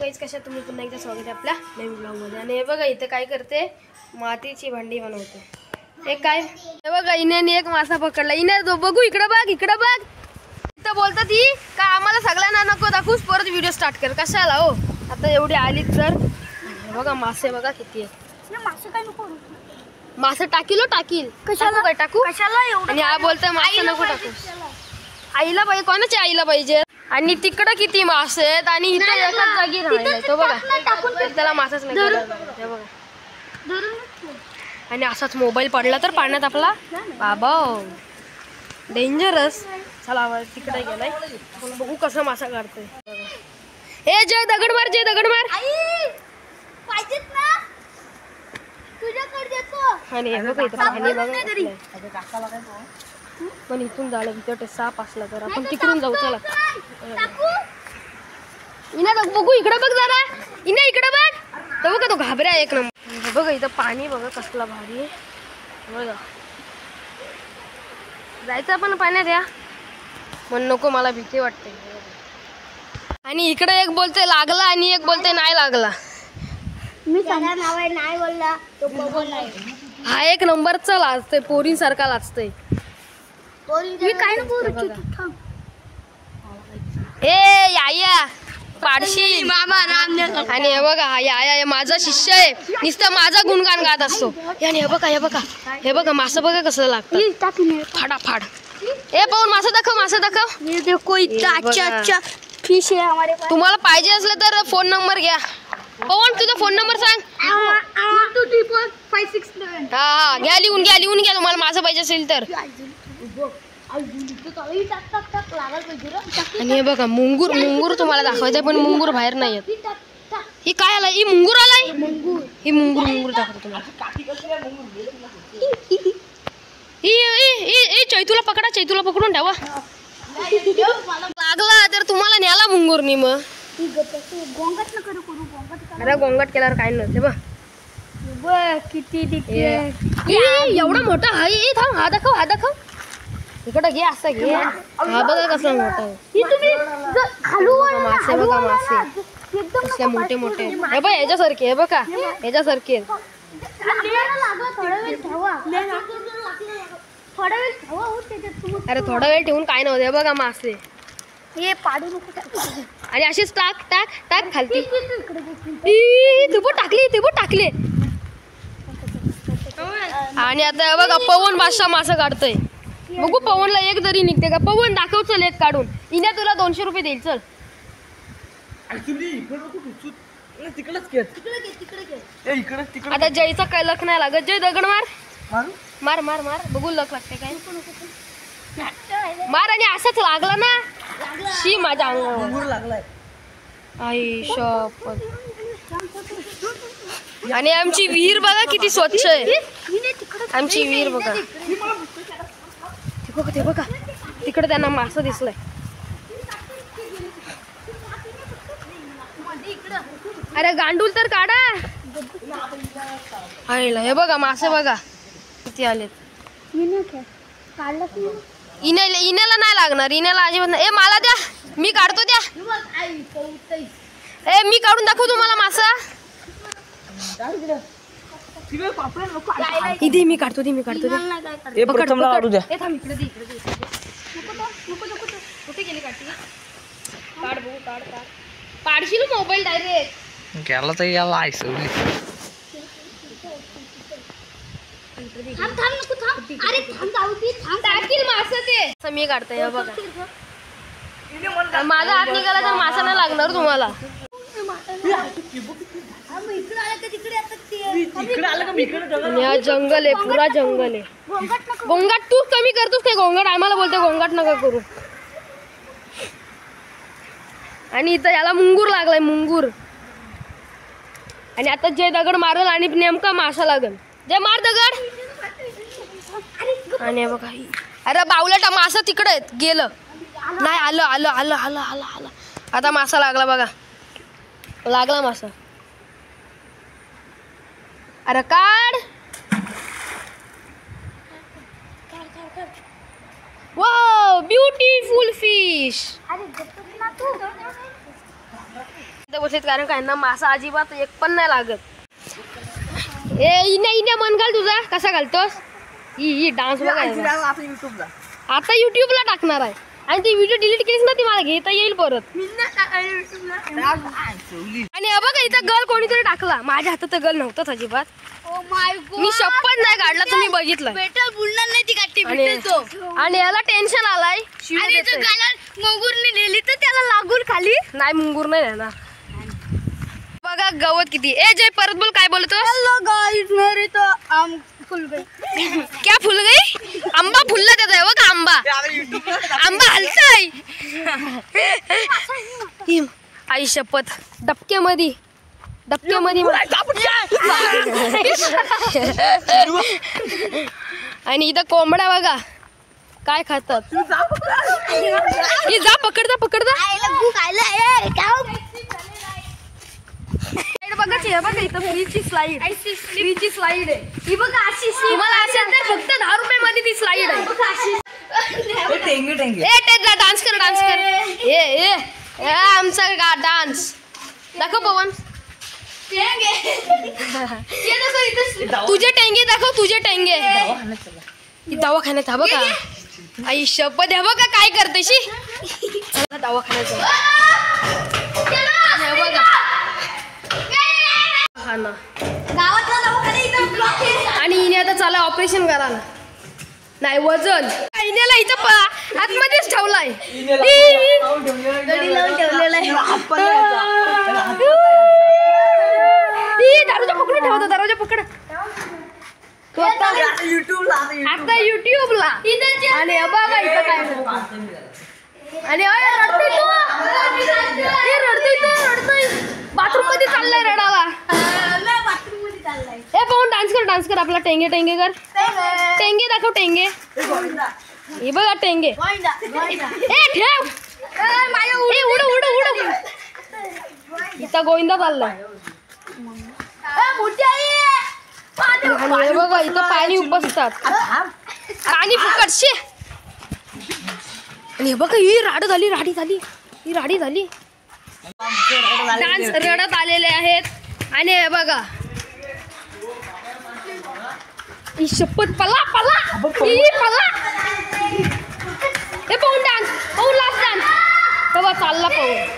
गाईस, कशा तुम्ही? पुन्हा एकदा स्वागत आहे आपल्या नवीन ब्लॉगमध्ये. आणि हे बघा इथे काय करते, मातीची भांडी बनवते. हे काय, हे बघा इन्याने एक मासा पकडला. इन्या बघू, इकडं बघ, इकडं बघ. इथं बोलतात ही का आम्हाला सगळ्यांना नको दाखवूच, परत व्हिडिओ स्टार्ट कर. कशाला हो, आता एवढी आली तर. हे बघा मासे बघा किती आहे. मासे काय नको, मासे टाकील टाकील. कशाला काय टाकू, कशाला एवढं? आणि हा बोलतोय मासे नको टाकू. आईला पाहिजे, कोणाच्या आईला पाहिजे? आणि तिकडं किती मासे आहेत आणि इथे एकाच जागी राहिलाय तो बघा. त्याला मासाच नाही हे बघा. आणि असाच मोबाईल पडला तर पाण्यात आपला बाबा डेंजरस. चला तिकडे गेलाय, बघू कसं मासा काढतोय. हे जय दगड मार, जय दगड मार. पाहिजेत ना तुझ्याकडे देतो. आणि हे बघा इथं पाणी बघा. पण इथून झालं तिथे साप असला तर आपण तिकडून जाऊ. चला इना बघू, इकडे बघ जरा. इना इकडे बघ, तो बघा तो घाबऱ्या एक नंबर. बघा इथं पाणी बघा कसला भारी आहे. बघा जायचं आपण पाण्यात या, पण नको मला भीती वाटते. आणि इकडे एक बोलते लागला आणि एक बोलते नाही लागला. मी त्याला नाव नाही बोलला तो बघला. हा एक नंबरचा लाजतोय, पोरींसारखा लाजतोय. मी काय नको. ए या पाडशी मामा. आणि हे बघा हा या माझा शिष्य आहे, नुसतं माझा गुणगान गात असतो. आणि हे बघा, हे बघा, हे बघा मासं बघा कसं लागतं फाडाफाड. ए पाहून मासा दाखव, मासा दाखव. ये देखो इतना अच्छा फिश है हमारे पास. तुम्हाला पाहिजे असलं तर फोन नंबर घ्या. पवन तुझा फोन नंबर सांग. 123456. हा घ्या, लिहून घ्या तुम्हाला मासा पाहिजे असेल तर. आणि हे बघा मुंगूर तुम्हाला दाखवायचं, पण मुंगूर बाहेर नाही येत. ही काय आलाय, ही मुंगूर आलाय. ही मुंगूर दाखवतो तुम्हाला. ही चैतूला पकडा, चैतूला पकडून ठेवा. लागला तर तुम्हाला न्याला मुंगूरनी. मग अरे गोंगट केल्यावर काय नव्हते बघ किती एवढा मोठा. हा दाखव, हा दाखव. इकडं घे, असं घे. हा बघा कसला मोठा आहे. मासे बघा, मासे कसले मोठे मोठे. हे बघ ह्याच्यासारखे, हे बघा ह्याच्यासारखे. अरे थोडा वेळ ठेवून काय नव्हतं. हे बघा मासे, हे पाडू नको. आणि अशीच टाक टाक टाक खालती. ते टाकले. आणि आता हे बघा पवन बादशाह मासा काढतोय. बघू पवनला एक जरी निघते का. पवन दाखव चल एक काढून. इन्या तुला 200 रुपये देईल. चल आता जयचा काय लक नाही लागत. जय दगड मार, मार मार मार. बघू लक लागते काय. मार. आणि असाच लागला ना, शी माझ्या अंगावर लागलाय. आई शपथ. आणि आमची विहीर बघा किती स्वच्छ आहे. आमची विहीर बघा. ते बघा तिकडे त्यांना मासा दिसलाय. अरे गांडूल तर काढा. हे बघा मासे बघा किती आलेत. इन्याला नाही लागणार, इन्याला अजिबात नाही. ए मला द्या, मी काढतो द्या. ए मी काढून दाखवू तुम्हाला मासा. इथे मी काढतो द्या. कुठे गेली काढ बघू. काढ पाडशील मोबाईल डायरेक्ट गेला तर याला आयसवली. मी काढतोय बघा. माझा हात निघाला तर मासा नाही लागणार तुम्हाला. जंगल आहे, पुरा जंगल आहे. गोंगाट तू कमी करतोस ते. गोंगाट आम्हाला बोलते गोंगाट नका करू. आणि इथं याला मुंगूर लागलाय, मुंगूर. आणि आता जय दगड मारल आणि नेमका मासा लागल. जय मार दगड. आणि बघा अरे बावलटा मासा तिकडे गेलं नाही. आलं. आता मासा लागला बघा, लागला मासा. अरे काढ. Wow beautiful fish. बसलेत कारण काय ना मासा अजिबात एक पण नाही लागत. इने मन घाल तुझा कसा घालतोस. ही डान्स बघा आता युट्यूबला टाकणार आहे आणि ती व्हिडिओ डिलीट केलीस ना ती मला घेता येईल परत. आणि बघा इथं गल कोणीतरी टाकला. माझ्या हातात गल नव्हताच अजिबात. मी शपथ नाही काढला तुम्ही बघितलं. बोलणार नाही ती काठी आणि याला टेन्शन आलाय. मुंगूरने नेली तर त्याला लागून खाली नाही मुंगूर नाही येणार. बघा गवत किती. ए जय परत बोल काय बोलतो. हेलो गाइस मेरी तो आम फुल गई. क्या फुल गई. आंबा फुलला त्याचा आहे बघा. आंबा हलताय. आई शपथ डबके मध्ये आणि इथं कोंबडा बघा काय खातात. जा पकडता बघा इथं फ्रीची स्लाईड आहे. ही बघा अशी तुम्हाला असेल तर फक्त 10 रुपये मध्ये ती स्लाईड आहे. डान्स कर आमचा डान्स दाखव पवन. तुझे टेंगे दाखव तुझे टेंगे. दवाखान्यात हा बघा. आई शपथ द्या बघा काय करते शी. दवाखान्यात बघा आणि हिने आता चालला ऑपरेशन करायला. नाही वजन इनेला इथं आतमध्येच ठेवलाय. दरवाजा पकड आता युट्यूबला. आणि बघा इथं काय आणि रडतोय बाथरूम मध्ये चाललाय रडावा. ए पाहून डान्स कर आपला टेंगे कर. टेंगे दाखव टेंगे. हे बघा टेंगे. ए ठेव उड इथं गोविंदा चाललाय. बघा इथं पाणी उपसतात पाणी फुकट शे. आणि बघा ही राडी झाली. डान्स रडत आलेले आहेत. आणि हे बघा ही शपथ पला हे पाहून लास्ट डान्स तेव्हा चालला पाहून.